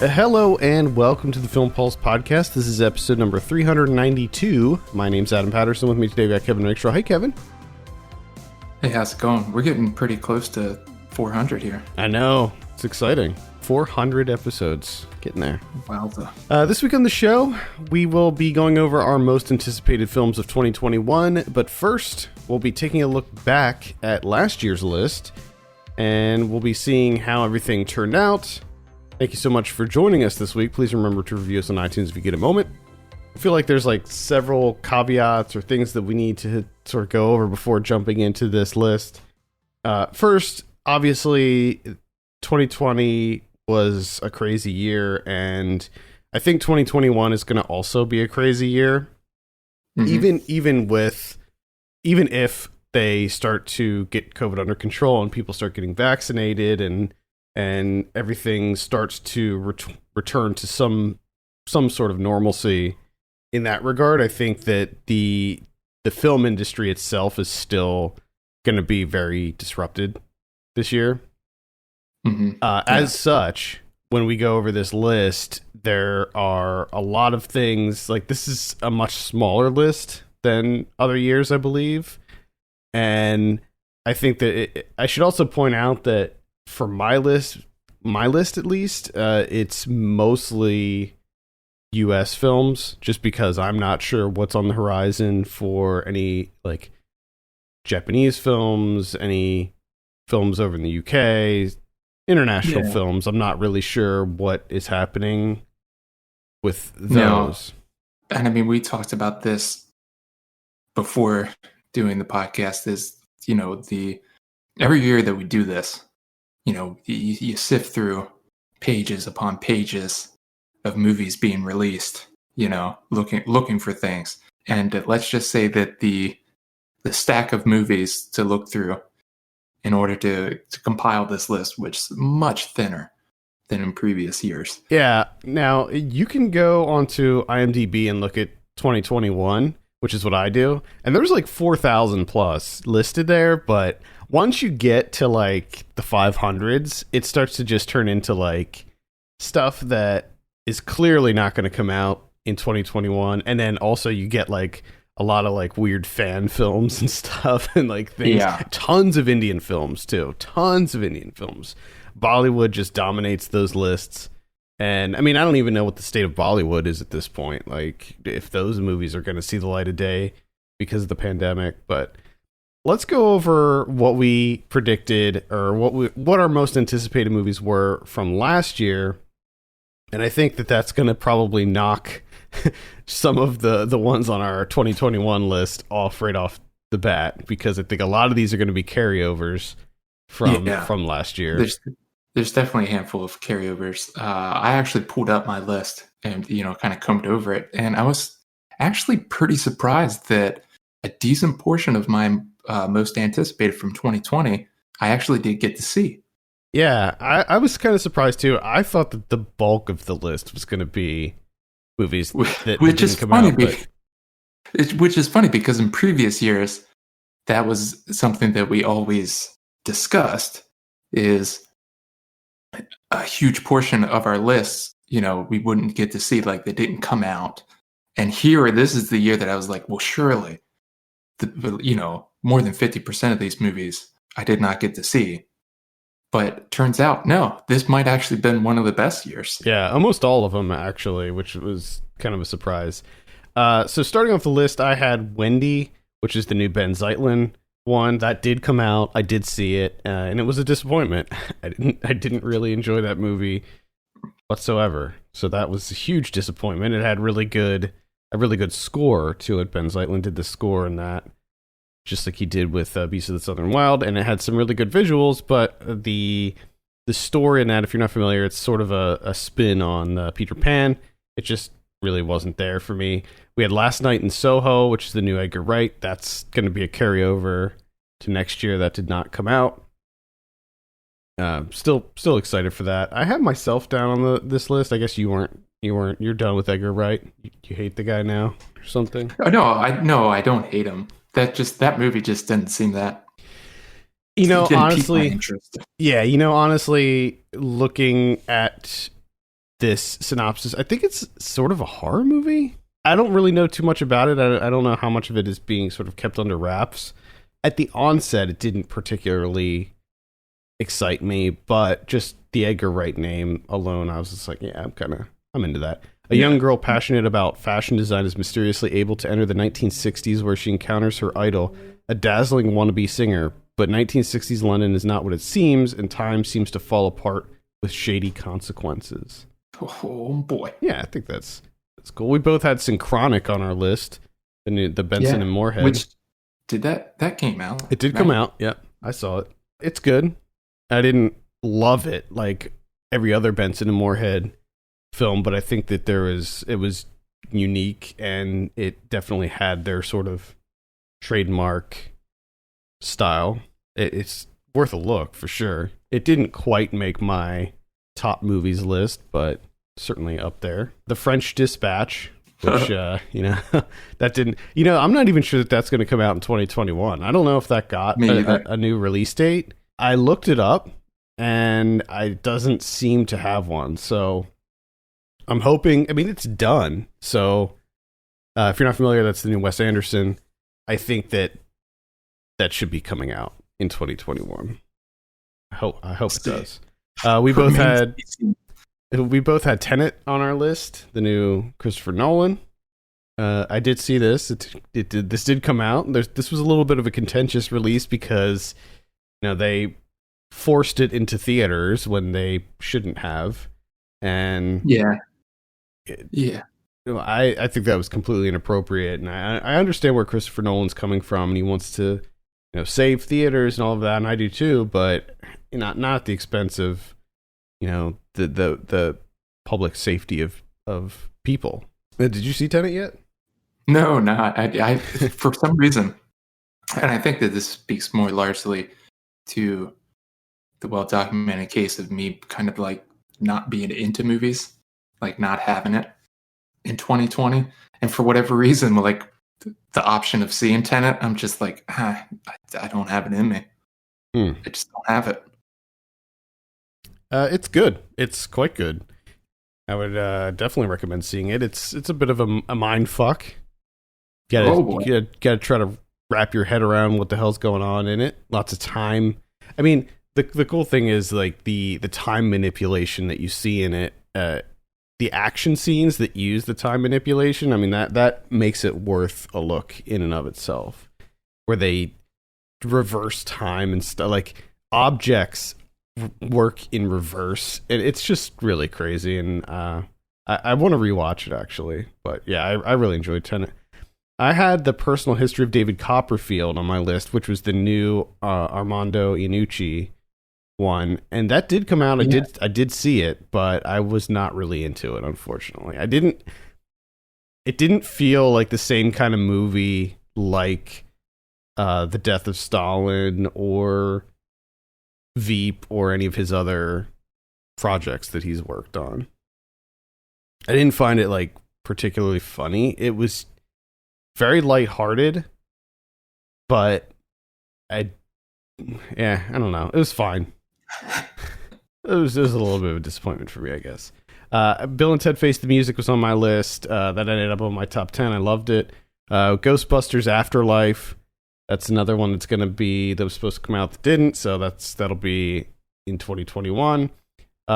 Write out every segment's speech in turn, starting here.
Hello and welcome to the Film Pulse podcast. This is episode number 392. My name's Adam Patterson. With me today we got Kevin Rakestraw. Hey, Kevin. Hey, how's it going? We're getting pretty close to 400 here. I know. It's exciting. 400 episodes. Getting there. Wow. This week on the show, we will be going over our most anticipated films of 2021. But first, we'll be taking a look back at last year's list. And we'll be seeing how everything turned out. Thank you so much for joining us this week. Please remember to review us on iTunes if you get a moment. I feel like there's like several caveats or things that we need to sort of go over before jumping into this list. First, obviously, 2020 was a crazy year, and I think 2021 is going to also be a crazy year. Mm-hmm. Even if they start to get COVID under control and people start getting vaccinated and everything starts to return to some sort of normalcy in that regard, I think that the film industry itself is still going to be very disrupted this year. Mm-hmm. As such, when we go over this list, there are a lot of things, like this is a much smaller list than other years, I believe. And I think that I should also point out that for my list at least, it's mostly US films, just because I'm not sure what's on the horizon for any like Japanese films, any films over in the UK, international films. I'm not really sure what is happening with those. No. And I mean, we talked about this before doing the podcast, is, you know, every year that we do this, you know, you sift through pages upon pages of movies being released, you know, looking for things. And let's just say that the stack of movies to look through in order to compile this list, which is much thinner than in previous years. Yeah. Now, you can go onto IMDb and look at 2021, which is what I do. And there's like 4,000 plus listed there, but once you get to like the 500s, it starts to just turn into like stuff that is clearly not going to come out in 2021. And then also you get like a lot of like weird fan films and stuff and like things. Yeah. Tons of Indian films too. Tons of Indian films. Bollywood just dominates those lists. And I mean, I don't even know what the state of Bollywood is at this point. Like if those movies are going to see the light of day because of the pandemic. But let's go over what we predicted, or what our most anticipated movies were from last year. And I think that that's going to probably knock some of the ones on our 2021 list right off the bat, because I think a lot of these are going to be carryovers from last year. There's definitely a handful of carryovers. I actually pulled up my list and, you know, kind of combed over it, and I was actually pretty surprised that a decent portion of my most anticipated from 2020 I actually did get to see. Yeah, I was kind of surprised too. I thought that the bulk of the list was going to be movies that didn't come out. Which is funny because in previous years, that was something that we always discussed, is a huge portion of our lists, you know, we wouldn't get to see, like they didn't come out. And here, this is the year that I was like, well, surely, you know, more than 50% of these movies I did not get to see. But turns out, no, this might actually been one of the best years. Yeah, almost all of them, actually, which was kind of a surprise. So starting off the list, I had Wendy, which is the new Ben Zeitlin one. That did come out. I did see it, and it was a disappointment. I didn't really enjoy that movie whatsoever. So that was a huge disappointment. It had a really good score to it. Ben Zeitlin did the score in that, just like he did with Beasts of the Southern Wild, and it had some really good visuals, but the story in that, if you're not familiar, it's sort of a spin on Peter Pan. It just really wasn't there for me. We had Last Night in Soho, which is the new Edgar Wright. That's going to be a carryover to next year. That did not come out. Still excited for that. I have myself down on this list. I guess you weren't. You're done with Edgar Wright. You hate the guy now or something? Oh, no, I don't hate him. That movie just didn't seem that. You know, honestly, yeah, honestly, looking at this synopsis. I think it's sort of a horror movie. I don't really know too much about it. I don't know how much of it is being sort of kept under wraps. At the onset, it didn't particularly excite me, but just the Edgar Wright name alone, I was just like, yeah, I'm into that. A young girl passionate about fashion design is mysteriously able to enter the 1960s where she encounters her idol, a dazzling wannabe singer. But 1960s London is not what it seems, and time seems to fall apart with shady consequences. Oh boy. Yeah, I think that's cool. We both had Synchronic on our list, the Benson and Moorhead. Which did that came out? It did come out. Yep, I saw it. It's good. I didn't love it like every other Benson and Moorhead film, but I think that it was unique, and it definitely had their sort of trademark style. It's worth a look for sure. It didn't quite make my top movies list, but certainly up there. The French Dispatch, which that didn't. I'm not even sure that's going to come out in 2021. I don't know if that got a new release date. I looked it up, and it doesn't seem to have one. So I'm hoping. I mean, it's done. So if you're not familiar, that's the new Wes Anderson. I think that should be coming out in 2021. I hope it does. We both had Tenet on our list, the new Christopher Nolan. I did see this. This did come out. This was a little bit of a contentious release because they forced it into theaters when they shouldn't have, and I think that was completely inappropriate. And I understand where Christopher Nolan's coming from, and he wants to save theaters and all of that, and I do too, but not at the expense of the public safety of people. Did you see Tenet yet? No, not. I for some reason, and I think that this speaks more largely to the well-documented case of me kind of like not being into movies, like not having it in 2020, and for whatever reason, like the option of seeing Tenet, I'm just like, I don't have it in me. I just don't have it. It's good. It's quite good. I would definitely recommend seeing it. It's a bit of a mind fuck. You gotta try to wrap your head around what the hell's going on in it. Lots of time. I mean, the cool thing is like the time manipulation that you see in it. The action scenes that use the time manipulation, I mean, that makes it worth a look in and of itself. Where they reverse time and stuff, like objects work in reverse. It's just really crazy, and I want to rewatch it actually. But yeah, I really enjoyed Tenet. I had The Personal History of David Copperfield on my list, which was the new Armando Iannucci one, and that did come out. Yeah. I did see it, but I was not really into it, unfortunately. It didn't feel like the same kind of movie like The Death of Stalin or Veep or any of his other projects that he's worked on. I didn't find it like particularly funny. It was very lighthearted, but I don't know. It was fine. It was a little bit of a disappointment for me, I guess. Bill and Ted Face the Music was on my list. That ended up on my top 10. I loved it. Ghostbusters Afterlife. That's another one that was supposed to come out that didn't, so that'll be in 2021.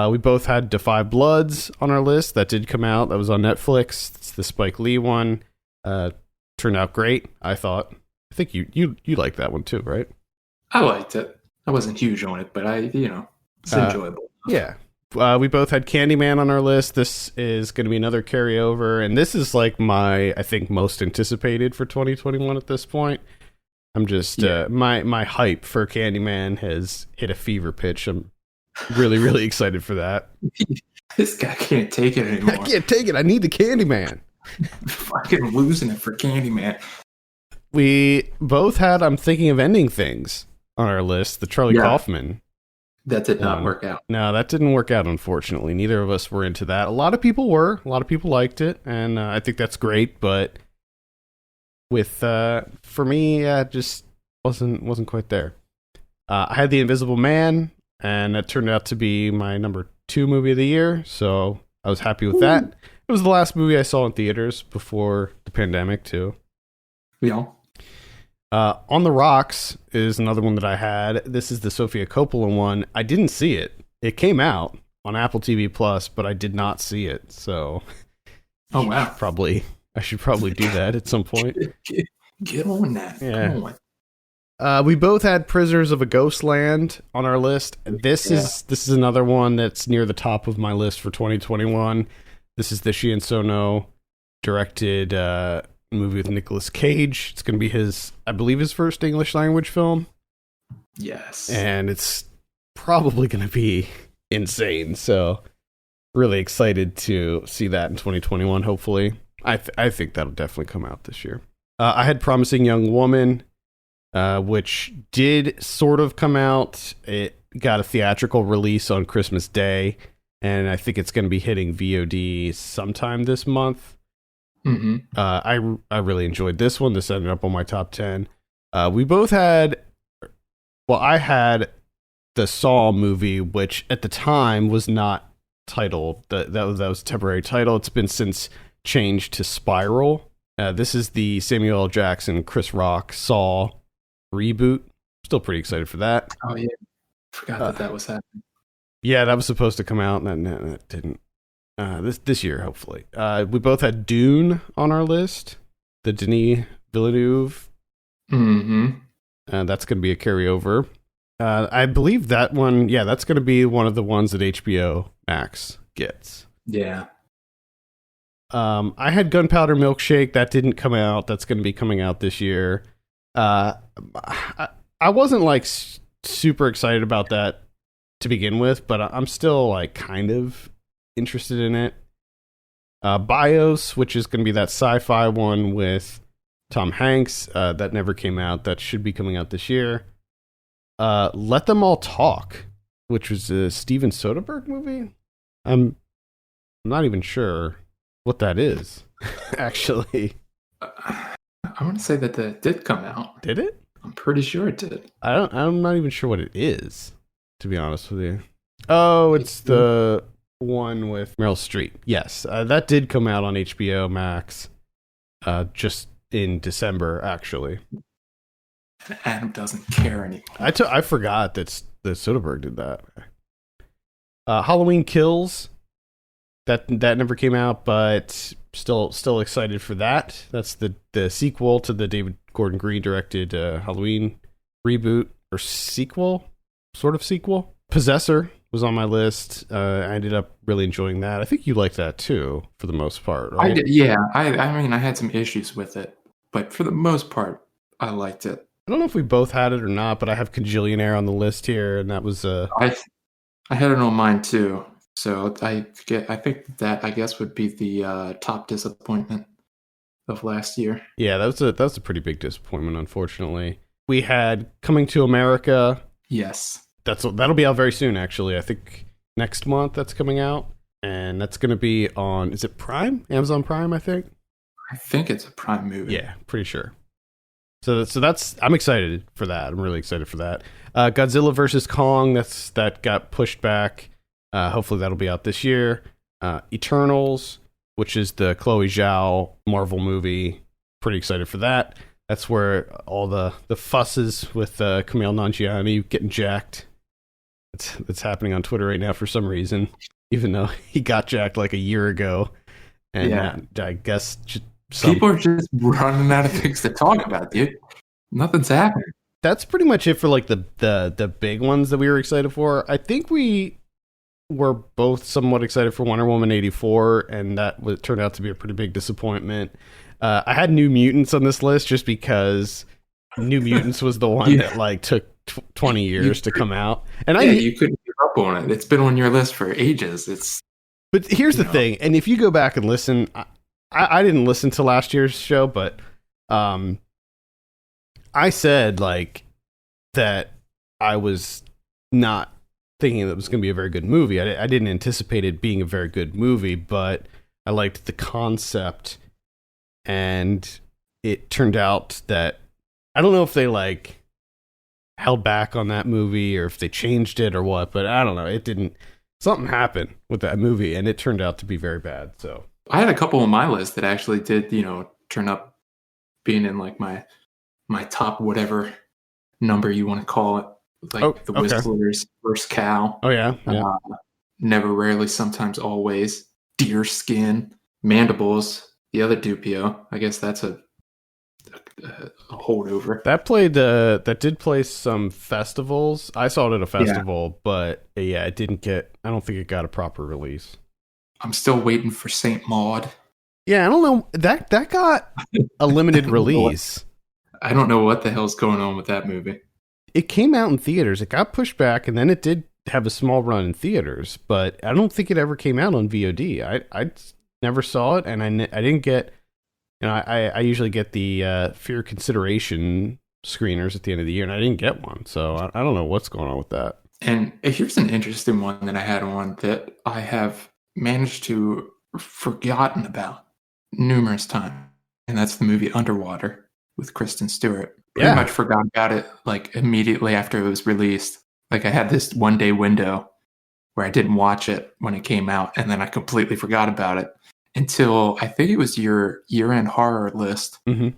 We both had Defy Bloods on our list. That did come out. That was on Netflix. It's the Spike Lee one. Turned out great, I thought. I think you liked that one too, right? I liked it. I wasn't huge on it, but it's enjoyable. Yeah. We both had Candyman on our list. This is going to be another carryover, and this is like my, I think, most anticipated for 2021 at this point. I'm just my hype for Candyman has hit a fever pitch. I'm really, really excited for that. This guy can't take it anymore. I can't take it. I need the Candyman. Fucking losing it for Candyman. We both had I'm Thinking of Ending Things on our list, the Charlie Kaufman. That did not work out. No, that didn't work out, unfortunately. Neither of us were into that. A lot of people were. A lot of people liked it, and I think that's great, but for me, just wasn't quite there. I had The Invisible Man, and that turned out to be my number 2 movie of the year, so I was happy with that. It was the last movie I saw in theaters before the pandemic, too. Yeah. On the Rocks is another one that I had. This is the Sofia Coppola one. I didn't see it. It came out on Apple TV Plus, but I did not see it. So, oh wow, I should probably do that at some point. Get on that. Yeah. Come on. We both had Prisoners of a Ghostland on our list. This is another one that's near the top of my list for 2021. This is the Shien Sono directed movie with Nicolas Cage. It's going to be I believe his first English language film. Yes. And it's probably going to be insane. So really excited to see that in 2021, hopefully. I think that'll definitely come out this year. I had Promising Young Woman, which did sort of come out. It got a theatrical release on Christmas Day, and I think it's going to be hitting VOD sometime this month. Mm-hmm. I really enjoyed this one. This ended up on my top 10. We both had... Well, I had the Saw movie, which at the time was not titled. That was a temporary title. It's been since changed to Spiral. This is the Samuel L. Jackson, Chris Rock, Saw reboot. Still pretty excited for that. Oh, yeah. Forgot that was happening. Yeah, that was supposed to come out, and that didn't. This year, hopefully. We both had Dune on our list. The Denis Villeneuve. Mm-hmm. That's going to be a carryover. I believe that one, that's going to be one of the ones that HBO Max gets. Yeah. I had Gunpowder Milkshake. That didn't come out. That's going to be coming out this year. I wasn't like super excited about that to begin with, but I'm still like kind of interested in it. BIOS, which is going to be that sci-fi one with Tom Hanks, that never came out. That should be coming out this year. Let Them All Talk, which was a Steven Soderbergh movie. I'm not even sure what that is, actually. I want to say that did come out. Did it? I'm pretty sure it did. I'm not even sure what it is, to be honest with you. Oh, it's the one with Meryl Streep. Yes, that did come out on HBO Max just in December, actually. Adam doesn't care anymore. I forgot that Soderbergh did that. Halloween Kills. That never came out, but still excited for that. That's the sequel to the David Gordon Green directed Halloween reboot or sequel, sort of sequel. Possessor was on my list. I ended up really enjoying that. I think you liked that too, for the most part, right? I did, yeah. I mean, I had some issues with it, but for the most part, I liked it. I don't know if we both had it or not, but I have Cajillionaire on the list here, and that was I had it on mine too. So I think that I guess would be the top disappointment of last year. Yeah, that was a pretty big disappointment, unfortunately. We had Coming to America. Yes. That'll be out very soon, actually. I think next month that's coming out, and that's going to be on, is it Prime? Amazon Prime, I think. I think it's a Prime movie. Yeah, pretty sure. So that's I'm excited for that. I'm really excited for that. Godzilla vs Kong, that got pushed back. Hopefully that'll be out this year. Eternals, which is the Chloe Zhao Marvel movie. Pretty excited for that. That's where all the fusses with Kumail Nanjiani getting jacked. It's happening on Twitter right now for some reason, even though he got jacked like a year ago. And I guess people are just running out of things to talk about, dude. Nothing's happening. That's pretty much it for like the big ones that we were excited for. I think we were both somewhat excited for Wonder Woman 84, and that turned out to be a pretty big disappointment. I had New Mutants on this list just because New Mutants was the one that like took 20 years to come out, and you couldn't give up on it. It's been on your list for ages. But here's the thing, and if you go back and listen, I didn't listen to last year's show, but I said like that I was not thinking that it was going to be a very good movie. I didn't anticipate it being a very good movie, but I liked the concept, and it turned out that I don't know if they like held back on that movie or if they changed it or what, but I don't know. It didn't something happened with that movie, and it turned out to be very bad. So I had a couple on my list that actually did, turn up being in like my top whatever number you want to call it, oh, like The okay, Whistlers, Versus Cow, oh yeah, yeah. uh, Never, Rarely, Sometimes, Always, Deer Skin, Mandibles, the other Dupio. I guess that's a holdover. That did play some festivals. I saw it at a Yeah, festival, but yeah, it didn't get. I don't think it got a proper release. I'm still waiting for Saint Maud. Yeah, I don't know that got a I limited don't know what release. I don't know what the hell's going on with that movie. It came out in theaters. It got pushed back, and then it did have a small run in theaters. But I don't think it ever came out on VOD. I never saw it, and I didn't get. I usually get the fear consideration screeners at the end of the year, and I didn't get one. So I don't know what's going on with that. And here's an interesting one that I had on that I have managed to forgotten about numerous times, and that's the movie Underwater with Kristen Stewart. Pretty Yeah. much forgot about it like immediately after it was released. Like I had this 1 day window where I didn't watch it when it came out, and then I completely forgot about it until I think it was your year-end horror list. Mm-hmm.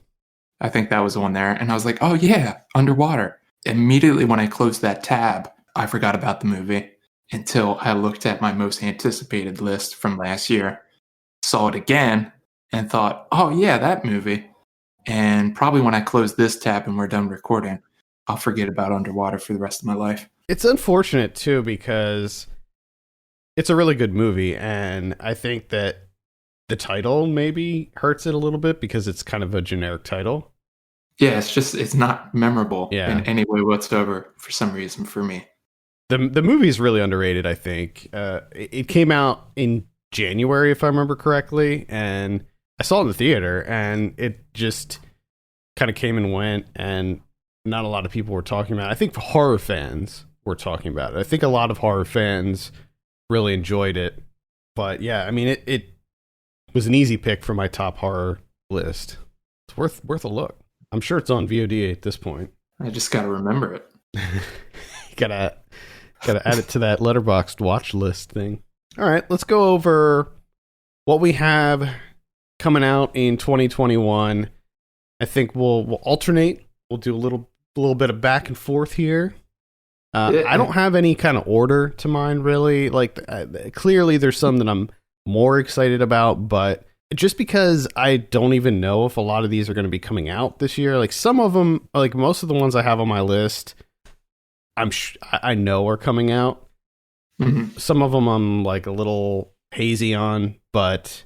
I think that was on there, and I was like, "Oh yeah, Underwater." Immediately when I closed that tab, I forgot about the movie until I looked at my most anticipated list from last year, saw it again, and thought, "Oh yeah, that movie." And probably when I close this tab and we're done recording, I'll forget about Underwater for the rest of my life. It's unfortunate too because it's a really good movie, and I think that the title maybe hurts it a little bit because it's kind of a generic title. Yeah, it's not memorable Yeah. in any way whatsoever for some reason for me. The movie is really underrated, I think. It came out in January, if I remember correctly, and I saw it in the theater, and it just kind of came and went, and not a lot of people were talking about it. I think horror fans were talking about it. I think a lot of horror fans really enjoyed it. But yeah, I mean, it was an easy pick for my top horror list. It's worth a look. I'm sure it's on VOD at this point. I just got to remember it. gotta add it to that Letterboxd watch list thing. All right, let's go over what we have coming out in 2021. I think we'll alternate. We'll do a little bit of back and forth here. I don't have any kind of order to mine really. Like clearly, there's some that I'm more excited about, but just because I don't even know if a lot of these are going to be coming out this year. Like some of them, like most of the ones I have on my list, I know are coming out. Mm-hmm. Some of them I'm like a little hazy on, but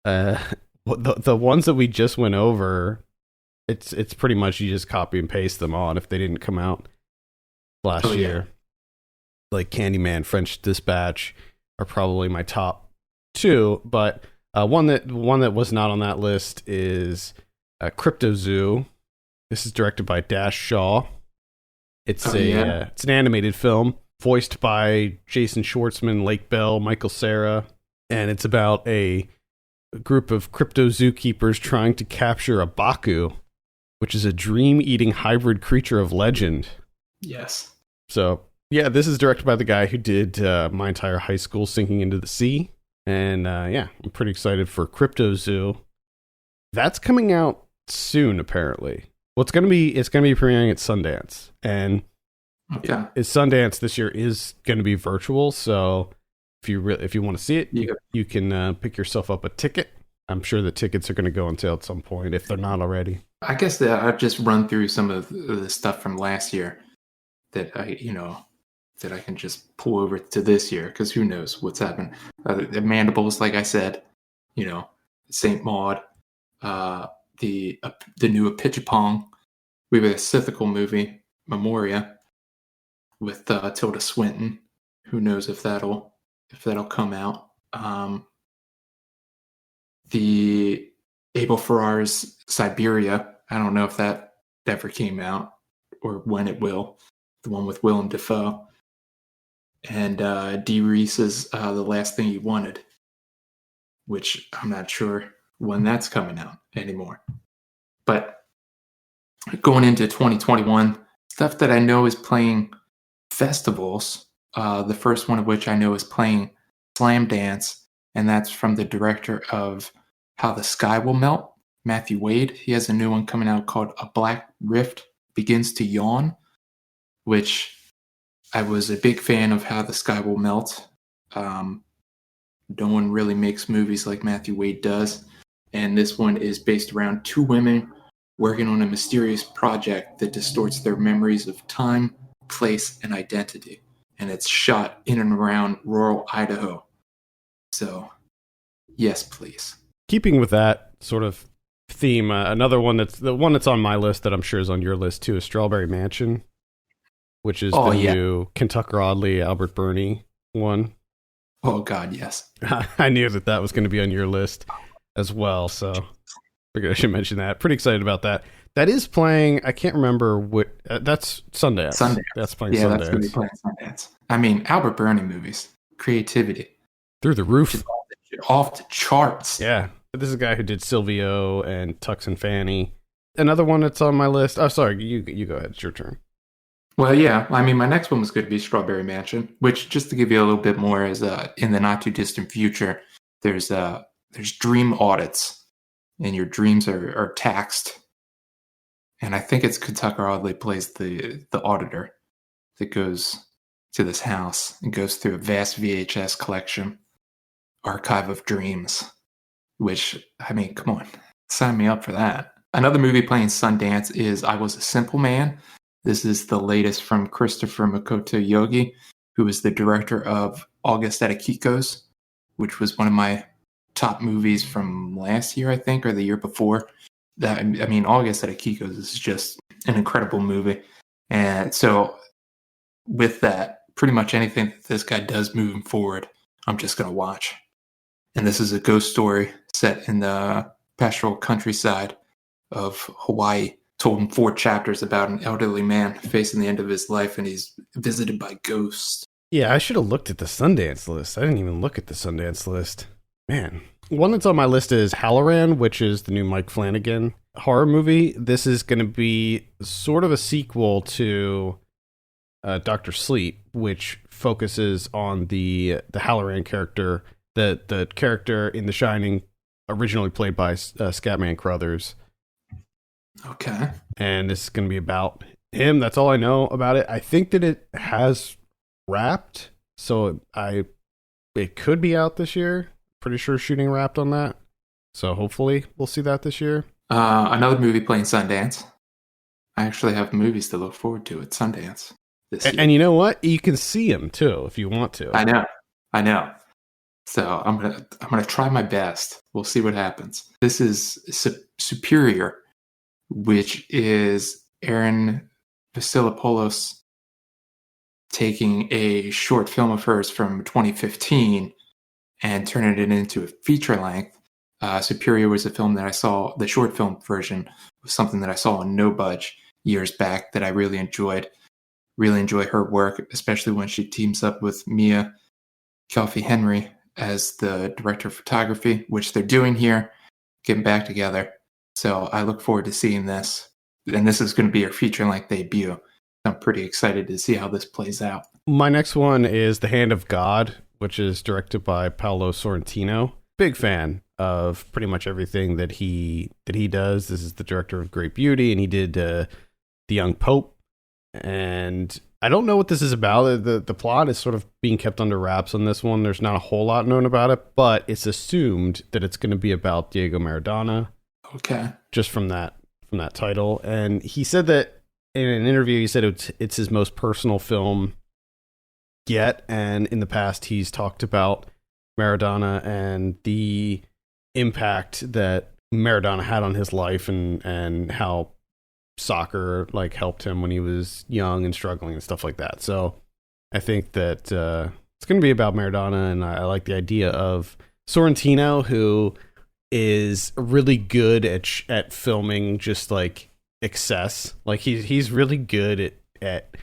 the ones that we just went over, it's pretty much you just copy and paste them on if they didn't come out last year. Like Candyman, French Dispatch are probably my top two, but one that was not on that list is Crypto Zoo. This is directed by Dash Shaw. It's it's an animated film voiced by Jason Schwartzman, Lake Bell, Michael Cera, and it's about a group of crypto zookeepers trying to capture a Baku, which is a dream-eating hybrid creature of legend. Yes. So, yeah, this is directed by the guy who did My Entire High School Sinking into the Sea. And, yeah, I'm pretty excited for Crypto Zoo. That's coming out soon, apparently. Well, it's going to be premiering at Sundance. And Sundance this year is going to be virtual. So if you want to see it, you can pick yourself up a ticket. I'm sure the tickets are going to go on sale at some point if they're not already. I guess that I've just run through some of the stuff from last year that I can just pull over to this year because who knows what's happened. The Mandibles, like I said, Saint Maud, the new Apichatpong. We have a Scythical movie, Memoria, with Tilda Swinton. Who knows if that'll come out. The Abel Ferrara's Siberia. I don't know if that ever came out or when it will. The one with Willem Dafoe. And Dee Reese's The Last Thing You Wanted, which I'm not sure when that's coming out anymore. But going into 2021, stuff that I know is playing festivals The first one of which I know is playing Slam Dance, and that's from the director of How the Sky Will Melt, Matthew Wade. He has a new one coming out called A Black Rift Begins to Yawn, which I was a big fan of How the Sky Will Melt. No one really makes movies like Matthew Wade does. And this one is based around two women working on a mysterious project that distorts their memories of time, place, and identity. And it's shot in and around rural Idaho. So, yes, please. Keeping with that sort of theme, another one that's the one that's on my list that I'm sure is on your list too is Strawberry Mansion, which is the new Kentucky Audley, Albert Burney one. Oh, God, yes. I knew that was going to be on your list as well, so I figured I should mention that. Pretty excited about that. That is playing, I can't remember what, that's Sundance. That's playing Sundance. That's going to be playing Sundance. I mean, Albert Burney movies, creativity. Through the roof. Off the charts. Yeah. This is a guy who did Silvio and Tux and Fanny. Another one that's on my list. Oh, sorry, you go ahead. It's your turn. Well, yeah. I mean, my next one was going to be Strawberry Mansion, which, just to give you a little bit more, is in the not too distant future, there's dream audits, and your dreams are taxed. And I think it's Kentucky Audley plays the auditor that goes to this house and goes through a vast VHS collection, archive of dreams. Which, I mean, come on, sign me up for that. Another movie playing Sundance is I Was a Simple Man. This is the latest from Christopher Makoto Yogi, who is the director of August at Akiko's, which was one of my top movies from last year, I think, or the year before. I mean, August at Akiko's is just an incredible movie. And so with that, pretty much anything that this guy does moving forward, I'm just going to watch. And this is a ghost story set in the pastoral countryside of Hawaii, told in 4 chapters about an elderly man facing the end of his life, and he's visited by ghosts. Yeah, I should have looked at the Sundance list. I didn't even look at the Sundance list. Man. One that's on my list is Halloran, which is the new Mike Flanagan horror movie. This is going to be sort of a sequel to Dr. Sleep, which focuses on the Halloran character, the character in The Shining, originally played by Scatman Crothers. Okay. And this is going to be about him. That's all I know about it. I think that it has wrapped, so it could be out this year. Pretty sure shooting wrapped on that. So hopefully we'll see that this year. Another movie playing Sundance. I actually have movies to look forward to at Sundance this year. And you know what? You can see them too if you want to. I know. So I'm gonna try my best. We'll see what happens. This is Superior, which is Aaron Vasilopoulos taking a short film of hers from 2015 and turning it into a feature length. Superior was a film that I saw, the short film version was something that I saw on No Budge years back that I really enjoyed. Really enjoy her work, especially when she teams up with Mia Kelfi Henry as the director of photography, which they're doing here, getting back together. So I look forward to seeing this. And this is going to be her feature length debut. I'm pretty excited to see how this plays out. My next one is The Hand of God, which is directed by Paolo Sorrentino. Big fan of pretty much everything that he does. This is the director of Great Beauty, and he did The Young Pope. And I don't know what this is about. The plot is sort of being kept under wraps on this one. There's not a whole lot known about it, but it's assumed that it's going to be about Diego Maradona. Okay. Just from that title. And he said that in an interview, he said it's his most personal film yet, and in the past he's talked about Maradona and the impact that Maradona had on his life and how soccer like helped him when he was young and struggling and stuff like that. So I think that it's going to be about Maradona, and I like the idea of Sorrentino, who is really good at filming just like excess. Like he's really good at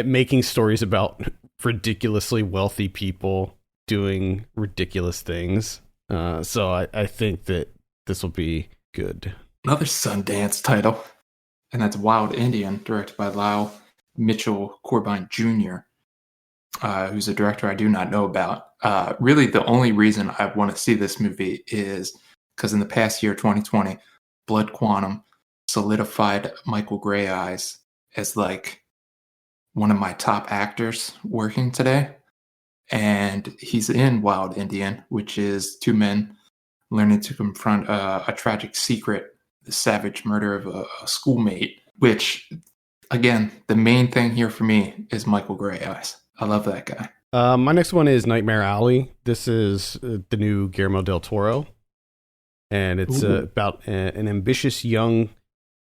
making stories about ridiculously wealthy people doing ridiculous things. So I think that this will be good. Another Sundance title, and that's Wild Indian, directed by Lyle Mitchell Corbijn Jr., who's a director I do not know about. Really, the only reason I want to see this movie is because in the past year, 2020, Blood Quantum solidified Michael Grey Eyes as like one of my top actors working today. And he's in Wild Indian, which is two men learning to confront a tragic secret, the savage murder of a schoolmate, which, again, the main thing here for me is Michael Grey Eyes. I love that guy. My next one is Nightmare Alley. This is the new Guillermo del Toro. And it's about an ambitious young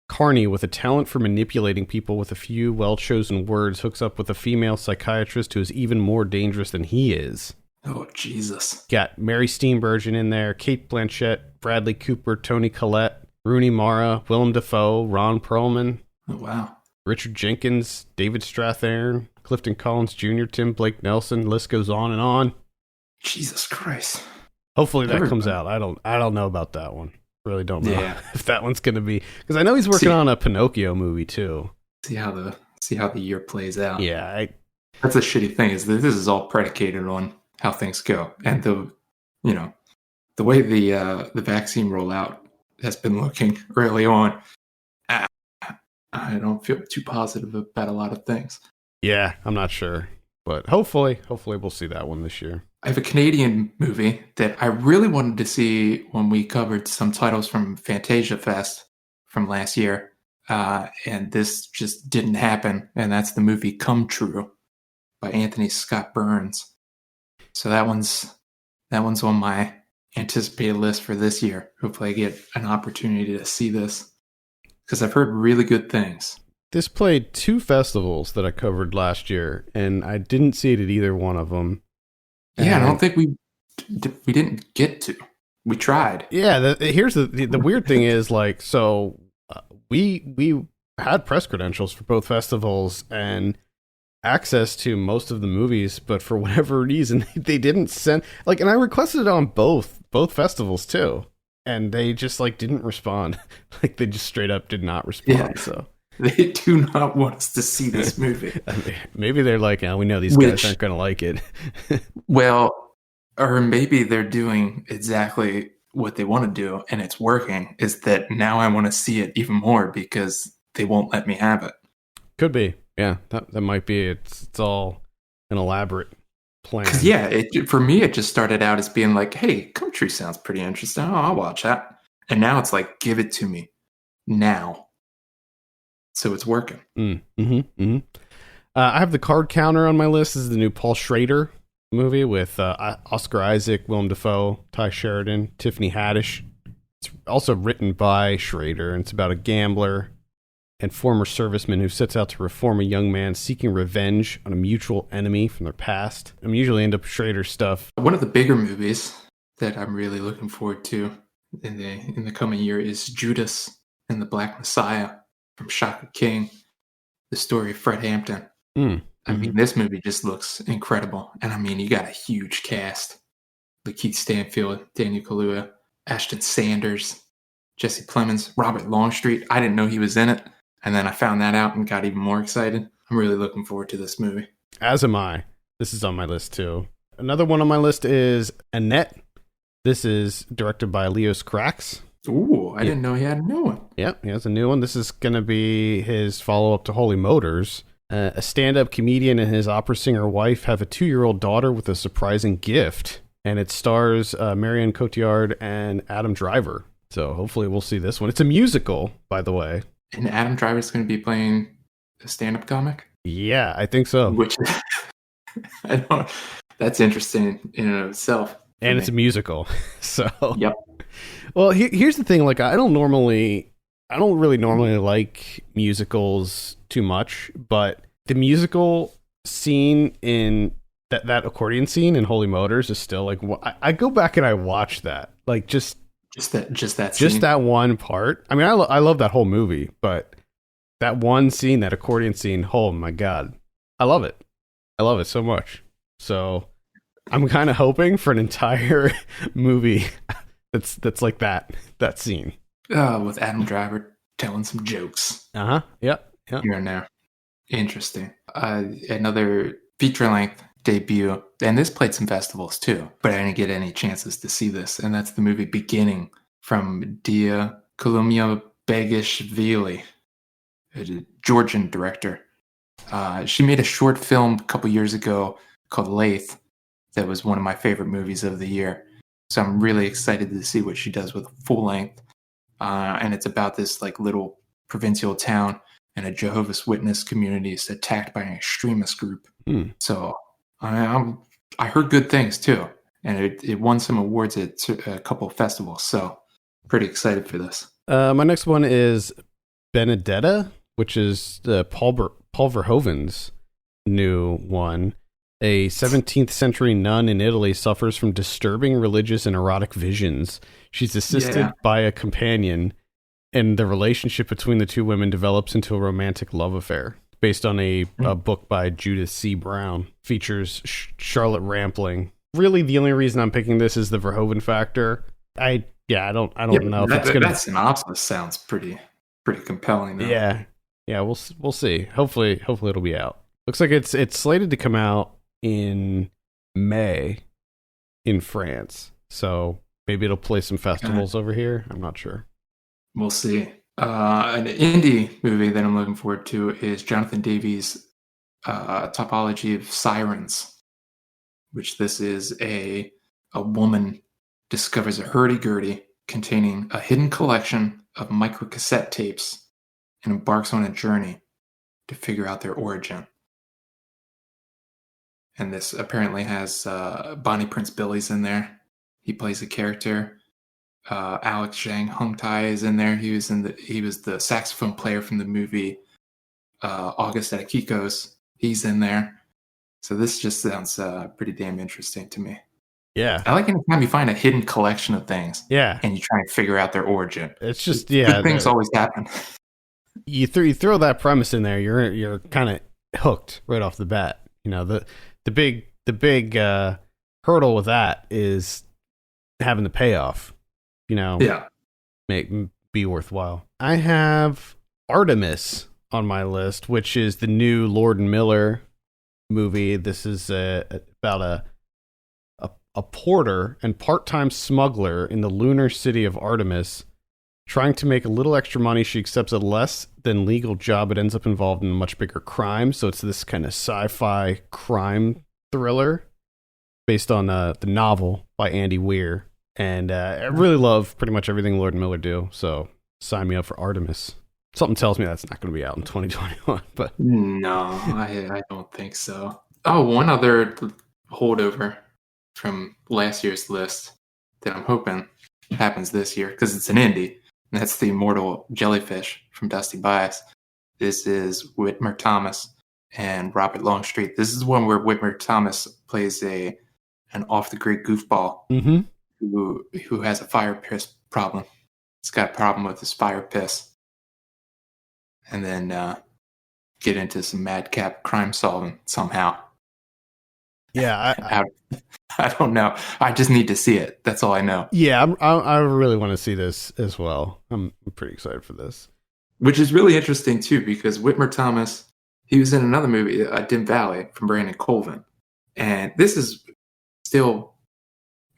carny with a talent for manipulating people with a few well-chosen words hooks up with a female psychiatrist who is even more dangerous than he is. Oh, Jesus. Got Mary Steenburgen in there, Cate Blanchett, Bradley Cooper, Toni Collette, Rooney Mara, Willem Dafoe, Ron Perlman. Oh, wow. Richard Jenkins, David Strathairn, Clifton Collins Jr., Tim Blake Nelson. List goes on and on. Jesus Christ. Hopefully that comes out. I don't know about that one. Really don't know if that one's going to be, because I know he's working on a Pinocchio movie too. See how the year plays out. Yeah, that's the shitty thing is that this is all predicated on how things go, and the way the vaccine rollout has been looking early on. I don't feel too positive about a lot of things. Yeah, I'm not sure, but hopefully we'll see that one this year. I have a Canadian movie that I really wanted to see when we covered some titles from Fantasia Fest from last year, and this just didn't happen, and that's the movie Come True by Anthony Scott Burns. So that one's on my anticipated list for this year. Hopefully I get an opportunity to see this, because I've heard really good things. This played 2 festivals that I covered last year, and I didn't see it at either one of them. Yeah, I don't think we didn't get to. We tried. Yeah, here's the weird thing is, like, so we had press credentials for both festivals and access to most of the movies, but for whatever reason they didn't send, like, and I requested it on both festivals too, and they just like didn't respond. Like, they just straight up did not respond. Yeah. So they do not want us to see this movie. Maybe they're like, we know these guys aren't going to like it. Well, or maybe they're doing exactly what they want to do, and it's working, is that now I want to see it even more because they won't let me have it. Could be. Yeah, that might be. It's all an elaborate plan. Yeah, for me, it just started out as being like, hey, Come True sounds pretty interesting. Oh, I'll watch that. And now it's like, give it to me now. So it's working. I have The Card Counter on my list. This is the new Paul Schrader movie with Oscar Isaac, Willem Dafoe, Ty Sheridan, Tiffany Haddish. It's also written by Schrader, and it's about a gambler and former serviceman who sets out to reform a young man seeking revenge on a mutual enemy from their past. I'm usually into Schrader stuff. One of the bigger movies that I'm really looking forward to in the coming year is Judas and the Black Messiah from Shaka King, the story of Fred Hampton. I mean, this movie just looks incredible. And I mean, you got a huge cast. Lakeith Stanfield, Daniel Kaluuya, Ashton Sanders, Jesse Plemons, Robert Longstreet. I didn't know he was in it. And then I found that out and got even more excited. I'm really looking forward to this movie. As am I. This is on my list too. Another one on my list is Annette. This is directed by Leos Carax. Ooh, I didn't know he had a new one. Yep, he has a new one. This is going to be his follow-up to Holy Motors. A stand-up comedian and his opera singer wife have a 2-year-old daughter with a surprising gift. And it stars Marion Cotillard and Adam Driver. So hopefully we'll see this one. It's a musical, by the way. And Adam Driver's going to be playing a stand-up comic? Yeah, I think so. Which, that's interesting in and of itself. And it's a musical. So yep. Well, here's the thing. Like, I don't really normally like musicals too much, but the musical scene in that accordion scene in Holy Motors is still like, I go back and I watch that, like just that one part. I mean, I love that whole movie, but that one scene, that accordion scene, oh my God, I love it. I love it so much. So I'm kind of hoping for an entire movie that's like that scene. With Adam Driver telling some jokes. Yep. Here and there. Interesting. Another feature-length debut, and this played some festivals too, but I didn't get any chances to see this, and that's the movie Beginning from Dia Kolumia Begishvili, a Georgian director. She made a short film a couple years ago called Lathe that was one of my favorite movies of the year. So I'm really excited to see what she does with full length. And it's about this like little provincial town, and a Jehovah's Witness community is attacked by an extremist group. So I heard good things too, and it won some awards at a couple of festivals. So pretty excited for this. My next one is Benedetta, which is Paul Verhoeven's new one. A 17th century nun in Italy suffers from disturbing religious and erotic visions. She's assisted by a companion, and the relationship between the two women develops into a romantic love affair. Based on a book by Judith C. Brown. Features Charlotte Rampling. Really, the only reason I'm picking this is the Verhoeven factor. I don't know if it's gonna. That synopsis sounds pretty compelling, though. Yeah, we'll see. Hopefully it'll be out. Looks like it's slated to come out in May in France, so maybe it'll play some festivals over here. I'm not sure. We'll see. An indie movie that I'm looking forward to is Jonathan Davies' Topology of Sirens, which this is a woman discovers a hurdy-gurdy containing a hidden collection of microcassette tapes and embarks on a journey to figure out their origin. And this apparently has Bonnie Prince Billy's in there. He plays a character. Alex Zhang Hung Tai is in there. He was the saxophone player from the movie August at Akiko's. He's in there. So this just sounds pretty damn interesting to me. Yeah. I like anytime you find a hidden collection of things. Yeah. And you try and figure out their origin. It's just good things always happen. You throw that premise in there, you're kind of hooked right off the bat. You know, the big hurdle with that is having the payoff. You know, be worthwhile. I have Artemis on my list, which is the new Lord and Miller movie. This is about a porter and part-time smuggler in the lunar city of Artemis. Trying to make a little extra money, she accepts a less than legal job, but ends up involved in a much bigger crime. So it's this kind of sci-fi crime thriller based on the novel by Andy Weir. And I really love pretty much everything Lord and Miller do. So sign me up for Artemis. Something tells me that's not going to be out in 2021. But no, I don't think so. Oh, one other holdover from last year's list that I'm hoping happens this year, because it's an indie. And that's The Immortal Jellyfish from Dusty Bias. This is Whitmer Thomas and Robert Longstreet. This is one where Whitmer Thomas plays an off-the-grid goofball who has a fire piss problem. He's got a problem with his fire piss. And then get into some madcap crime solving somehow. Yeah, I don't know. I just need to see it. That's all I know. Yeah, I really want to see this as well. I'm pretty excited for this. Which is really interesting, too, because Whitmer Thomas, he was in another movie, Dim Valley, from Brandon Colvin. And this is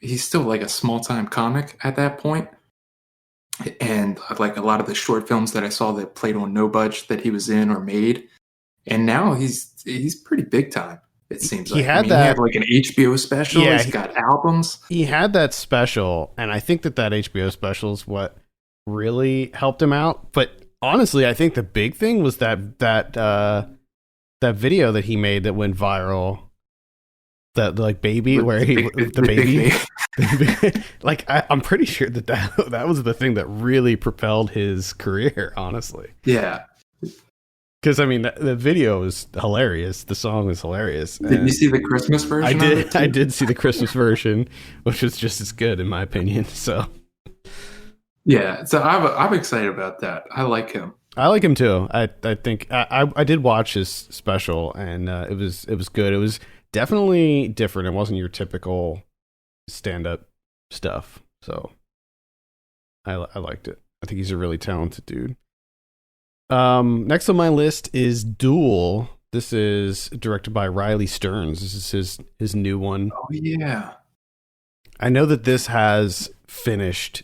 he's still like a small-time comic at that point. And like a lot of the short films that I saw that played on No Budge that he was in or made. And now he's pretty big time. It seems like he had like an HBO special. Yeah, he's got albums. He had that special, and I think that HBO special is what really helped him out. But honestly, I think the big thing was that video that he made that went viral. That like baby, where the baby. Like I'm pretty sure that was the thing that really propelled his career. Honestly, yeah. Because, I mean, the video is hilarious. The song is hilarious. Did you see the Christmas version? I did see the Christmas version, which was just as good, in my opinion. So, yeah. So I'm excited about that. I like him. I like him too. I think I did watch his special, and it was good. It was definitely different. It wasn't your typical stand-up stuff. So, I liked it. I think he's a really talented dude. Next on my list is Duel. This is directed by Riley Stearns. This is his new one. Oh yeah. I know that this has finished.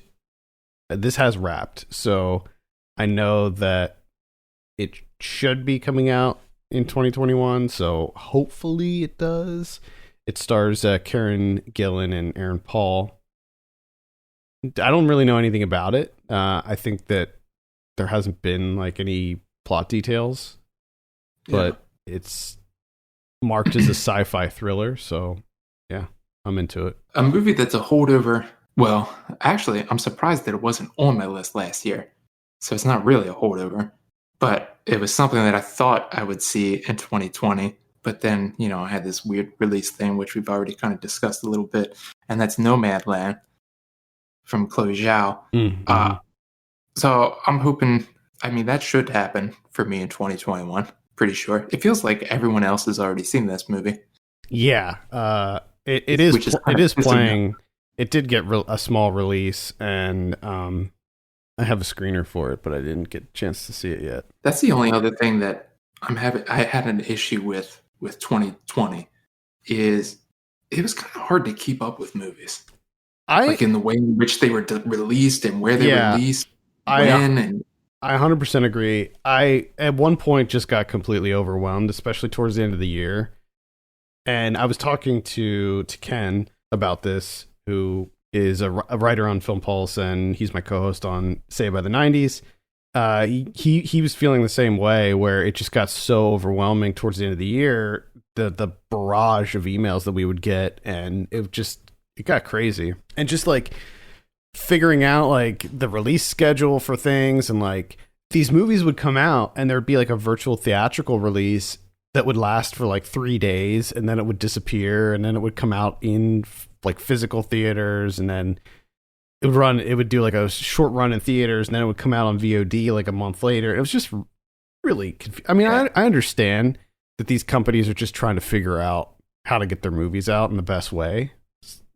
This has wrapped. So I know that it should be coming out in 2021. So hopefully it does. It stars Karen Gillan and Aaron Paul. I don't really know anything about it. I think that there hasn't been like any plot details, but it's marked as a sci-fi thriller. So yeah, I'm into it. A movie that's a holdover. Well, actually, I'm surprised that it wasn't on my list last year. So it's not really a holdover, but it was something that I thought I would see in 2020. But then, I had this weird release thing, which we've already kind of discussed a little bit, and that's Nomadland from Chloe Zhao. Mm-hmm. So I'm hoping, that should happen for me in 2021. Pretty sure. It feels like everyone else has already seen this movie. Yeah, it is playing. It did get a small release, and I have a screener for it, but I didn't get a chance to see it yet. That's the only other thing that I had an issue with 2020 is it was kind of hard to keep up with movies. Like in the way in which they were released and where they were released, when. I 100% agree. I, at one point, just got completely overwhelmed, especially towards the end of the year. And I was talking to Ken about this, who is a writer on Film Pulse, and he's my co-host on Saved by the 90s. He was feeling the same way, where it just got so overwhelming towards the end of the year, the barrage of emails that we would get, and it got crazy. And just like figuring out like the release schedule for things, and like these movies would come out and there'd be like a virtual theatrical release that would last for like 3 days, and then it would disappear, and then it would come out in like physical theaters, and then it would do like a short run in theaters, and then it would come out on VOD like a month later. It was just really I understand that these companies are just trying to figure out how to get their movies out in the best way.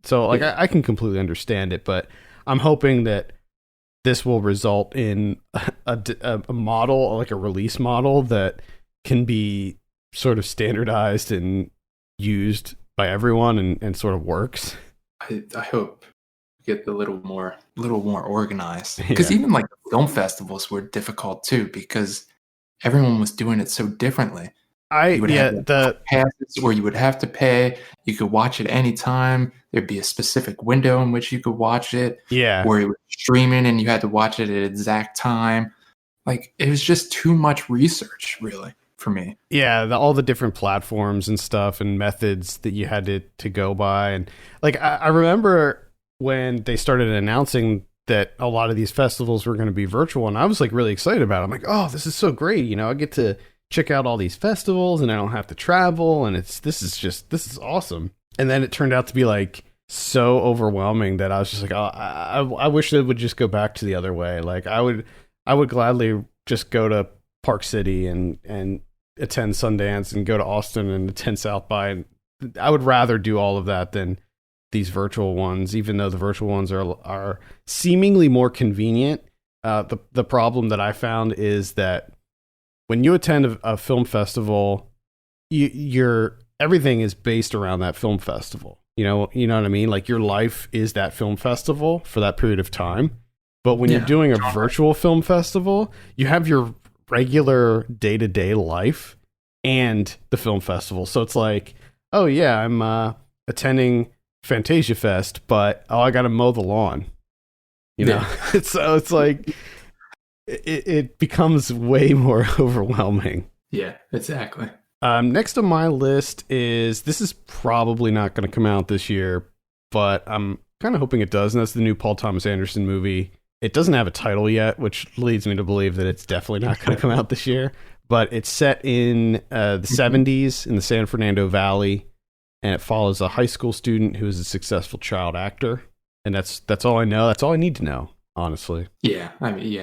So like I can completely understand it, but I'm hoping that this will result in a model, like a release model that can be sort of standardized and used by everyone and sort of works. I hope get a little more organized, because even like the film festivals were difficult too, because everyone was doing it so differently. The passes where you would have to pay. You could watch it anytime. There'd be a specific window in which you could watch it. Yeah, where it was streaming and you had to watch it at an exact time. Like, it was just too much research, really, for me. Yeah, all the different platforms and stuff and methods that you had to go by, and like I remember when they started announcing that a lot of these festivals were going to be virtual, and I was like really excited about it. I'm like, oh, this is so great! I get to check out all these festivals and I don't have to travel, and this is awesome. And then it turned out to be like so overwhelming that I was just like, oh, I wish it would just go back to the other way. Like I would gladly just go to Park City and attend Sundance and go to Austin and attend South by, and I would rather do all of that than these virtual ones, even though the virtual ones are seemingly more convenient. The problem that I found is that when you attend a film festival, your everything is based around that film festival. You know what I mean? Like your life is that film festival for that period of time. But when you're doing a virtual film festival, you have your regular day-to-day life and the film festival. So it's like, oh yeah, I'm attending Fantasia Fest, but I got to mow the lawn. It's like it becomes way more overwhelming. Yeah, exactly. Next on my list this is probably not going to come out this year, but I'm kind of hoping it does, and that's the new Paul Thomas Anderson movie. It doesn't have a title yet, which leads me to believe that it's definitely not going to come out this year, but it's set in the 70s in the San Fernando Valley, and it follows a high school student who is a successful child actor, and that's all I know. That's all I need to know, honestly. Yeah,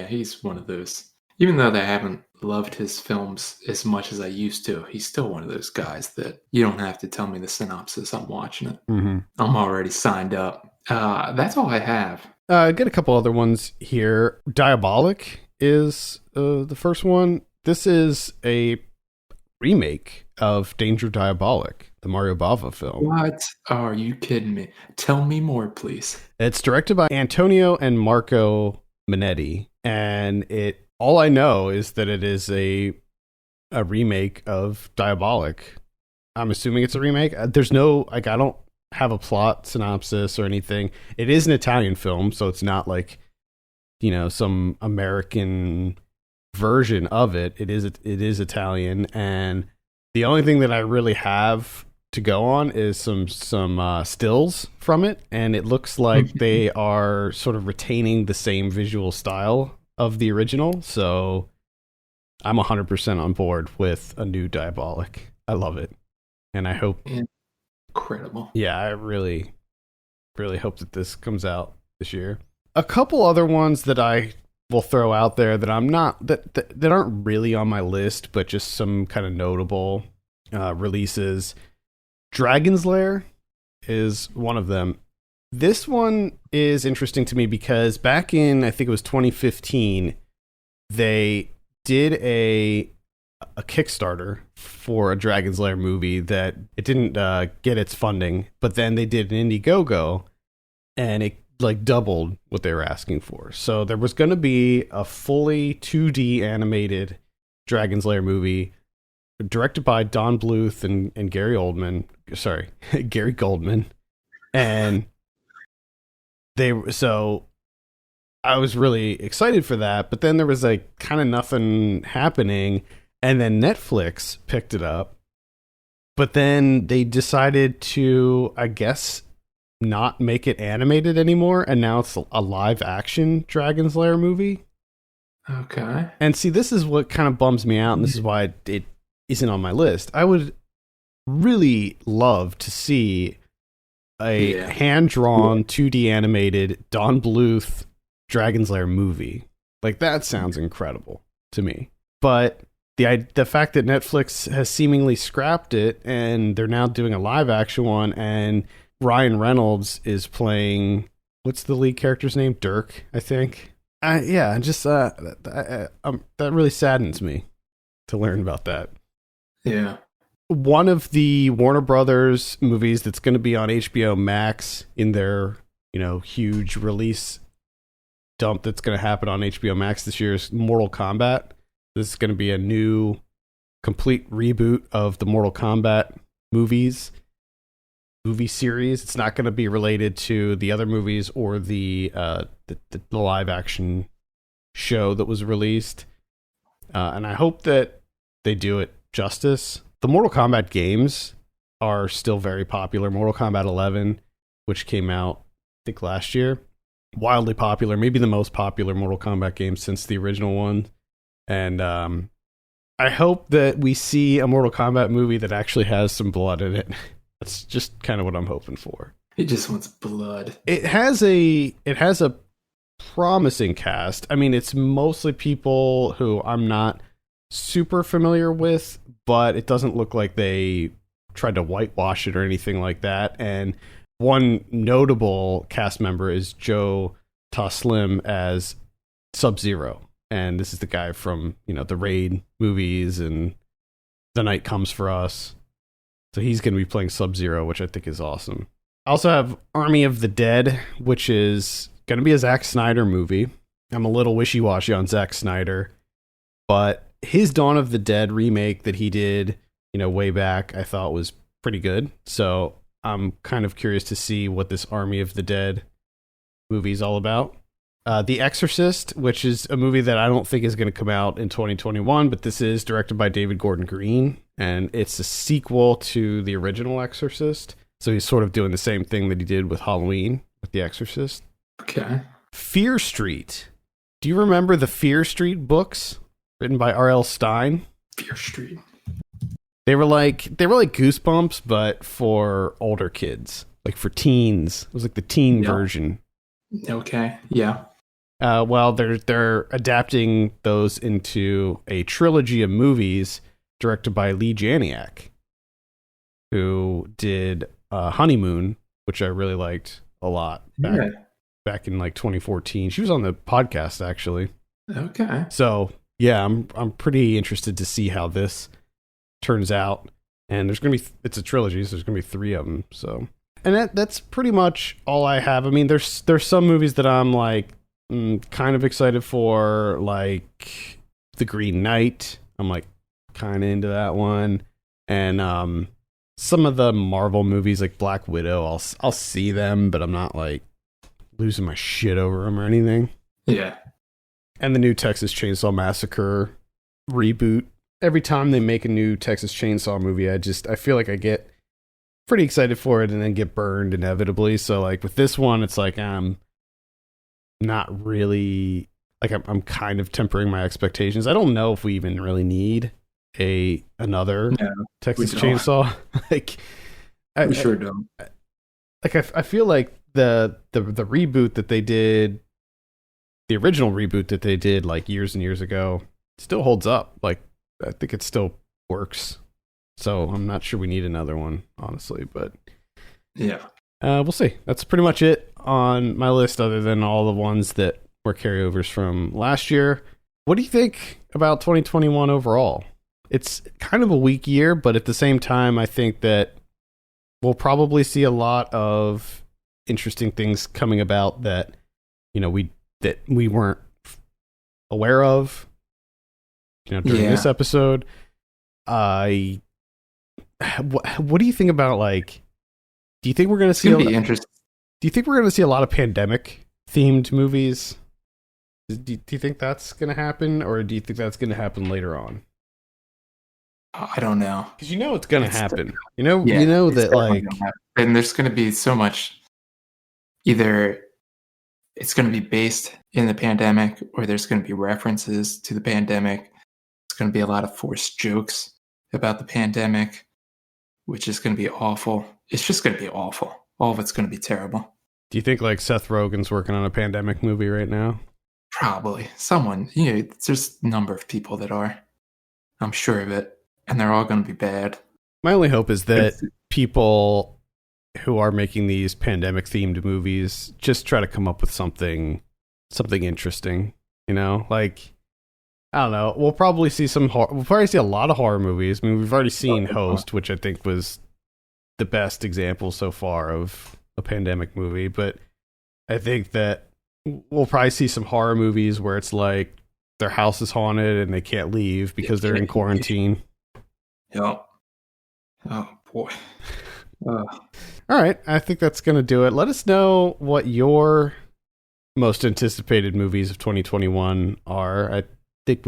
he's one of those. Even though I haven't loved his films as much as I used to, he's still one of those guys that you don't have to tell me the synopsis. I'm watching it. Mm-hmm. I'm already signed up. That's all I have. I get a couple other ones here. Diabolic is the first one. This is a remake of Danger Diabolik, the Mario Bava film. What? Are you kidding me? Tell me more, please. It's directed by Antonio and Marco Minetti, and all I know is that it is a remake of Diabolik. I'm assuming it's a remake. There's no, like, I don't have a plot synopsis or anything. It is an Italian film, so it's not like, some American version of it. It is Italian, and the only thing that I really have to go on is some stills from it, and it looks like they are sort of retaining the same visual style of the original. So I'm 100% on board with a new Diabolik. I love it, and I hope incredible. Yeah, I really, really hope that this comes out this year. A couple other ones that I will throw out there that I'm not that aren't really on my list, but just some kind of notable releases. Dragon's Lair is one of them. This one is interesting to me because back in, I think it was 2015, they did a Kickstarter for a Dragon's Lair movie that it didn't get its funding, but then they did an Indiegogo, and it like doubled what they were asking for. So there was going to be a fully 2D animated Dragon's Lair movie directed by Don Bluth and Gary Oldman. Sorry, Gary Goldman. And so I was really excited for that, but then there was like kind of nothing happening, and then Netflix picked it up. But then they decided to, I guess, not make it animated anymore, and now it's a live action Dragon's Lair movie. Okay. And see, this is what kind of bums me out, and this is why it isn't on my list. I would really love to see a hand-drawn 2D animated Don Bluth Dragon's Lair movie. Like, that sounds incredible to me. But the fact that Netflix has seemingly scrapped it, and they're now doing a live action one, and Ryan Reynolds is playing, what's the lead character's name? Dirk, I think. That really saddens me to learn about that. Yeah. One of the Warner Brothers movies that's going to be on HBO Max in their, huge release dump that's going to happen on HBO Max this year is Mortal Kombat. This is going to be a new, complete reboot of the Mortal Kombat movie series. It's not going to be related to the other movies or the live action show that was released. And I hope that they do it justice. The Mortal Kombat games are still very popular. Mortal Kombat 11, which came out, I think, last year, wildly popular, maybe the most popular Mortal Kombat game since the original one. And I hope that we see a Mortal Kombat movie that actually has some blood in it. That's just kind of what I'm hoping for. It just wants blood. It has a promising cast. I mean, it's mostly people who I'm not super familiar with, but it doesn't look like they tried to whitewash it or anything like that. And one notable cast member is Joe Taslim as Sub-Zero. And this is the guy from, the Raid movies and The Night Comes for Us. So he's going to be playing Sub-Zero, which I think is awesome. I also have Army of the Dead, which is going to be a Zack Snyder movie. I'm a little wishy-washy on Zack Snyder, but his Dawn of the Dead remake that he did, way back, I thought was pretty good. So I'm kind of curious to see what this Army of the Dead movie is all about. The Exorcist, which is a movie that I don't think is going to come out in 2021, but this is directed by David Gordon Green, and it's a sequel to the original Exorcist. So he's sort of doing the same thing that he did with Halloween with The Exorcist. Okay. Fear Street. Do you remember the Fear Street books written by R.L. Stine? Fear Street. They were like Goosebumps, but for older kids, like for teens. It was like the teen version. Okay. Yeah. Well, they're adapting those into a trilogy of movies directed by Lee Janiak, who did Honeymoon, which I really liked a lot back in like 2014. She was on the podcast, actually. Okay. So yeah, I'm pretty interested to see how this turns out. And it's a trilogy, so there's gonna be 3 of them. So, and that's pretty much all I have. I mean, there's some movies that I'm like kind of excited for, like The Green Knight. I'm like kind of into that one, and some of the Marvel movies like Black Widow. I'll see them, but I'm not like losing my shit over them or anything. Yeah. And the new Texas Chainsaw Massacre reboot. Every time they make a new Texas Chainsaw movie, I feel like I get pretty excited for it and then get burned inevitably. So like with this one, it's like I'm not really like I'm kind of tempering my expectations. I don't know if we even really need another Texas Chainsaw. Like we sure don't. Like I feel like the reboot that they did, the original reboot that they did like years and years ago, still holds up. Like I think it still works. So I'm not sure we need another one, honestly, but yeah. We'll see. That's pretty much it on my list, other than all the ones that were carryovers from last year. What do you think about 2021 overall? It's kind of a weak year, but at the same time, I think that we'll probably see a lot of interesting things coming about that, you know, we weren't aware of, you know, during this episode. What do you think about, like, do you think we're going to see interesting. Do you think we're going to see a lot of pandemic themed movies? Do you think that's going to happen, or do you think that's going to happen later on? I don't know, because it's going to happen. You know that, like, and there's going to be so much. Either it's going to be based in the pandemic, or there's going to be references to the pandemic. It's going to be a lot of forced jokes about the pandemic, which is going to be awful. It's just going to be awful. All of it's going to be terrible. Do you think like Seth Rogen's working on a pandemic movie right now? Probably. Someone. There's a number of people that are. I'm sure of it. And they're all going to be bad. My only hope is that people who are making these pandemic themed movies just try to come up with something interesting. You know, like, I don't know. We'll probably see we'll probably see a lot of horror movies. I mean, we've already seen Host, which I think was the best example so far of a pandemic movie. But I think that we'll probably see some horror movies where it's like their house is haunted and they can't leave because they're in quarantine. Yep. Oh, boy. All right. I think that's going to do it. Let us know what your most anticipated movies of 2021 are. I think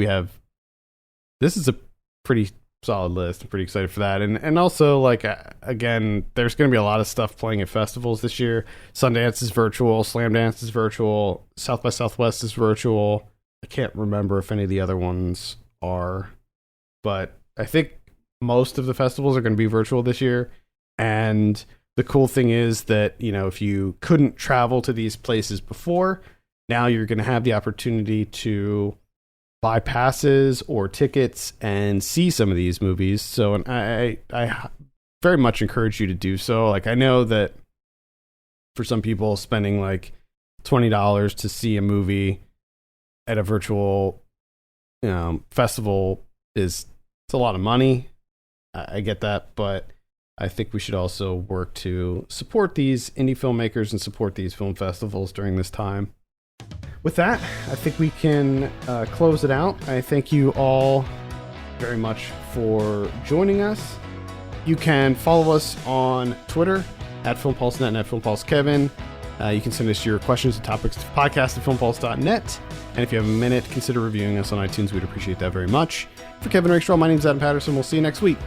this is a pretty solid list. I'm pretty excited for that. And also, like, again, there's going to be a lot of stuff playing at festivals this year. Sundance is virtual. Slam Dance is virtual. South by Southwest is virtual. I can't remember if any of the other ones are, but I think most of the festivals are going to be virtual this year. And the cool thing is that, if you couldn't travel to these places before, now you're going to have the opportunity to buy passes or tickets and see some of these movies. So, and I very much encourage you to do so. Like, I know that for some people, spending like $20 to see a movie at a virtual festival it's a lot of money. I get that, but I think we should also work to support these indie filmmakers and support these film festivals during this time. With that, I think we can close it out. I thank you all very much for joining us. You can follow us on Twitter at FilmPulseNet and at FilmPulseKevin. You can send us your questions and topics to podcast@filmpulse.net. And if you have a minute, consider reviewing us on iTunes. We'd appreciate that very much. For Kevin Rakestraw, my name is Adam Patterson. We'll see you next week.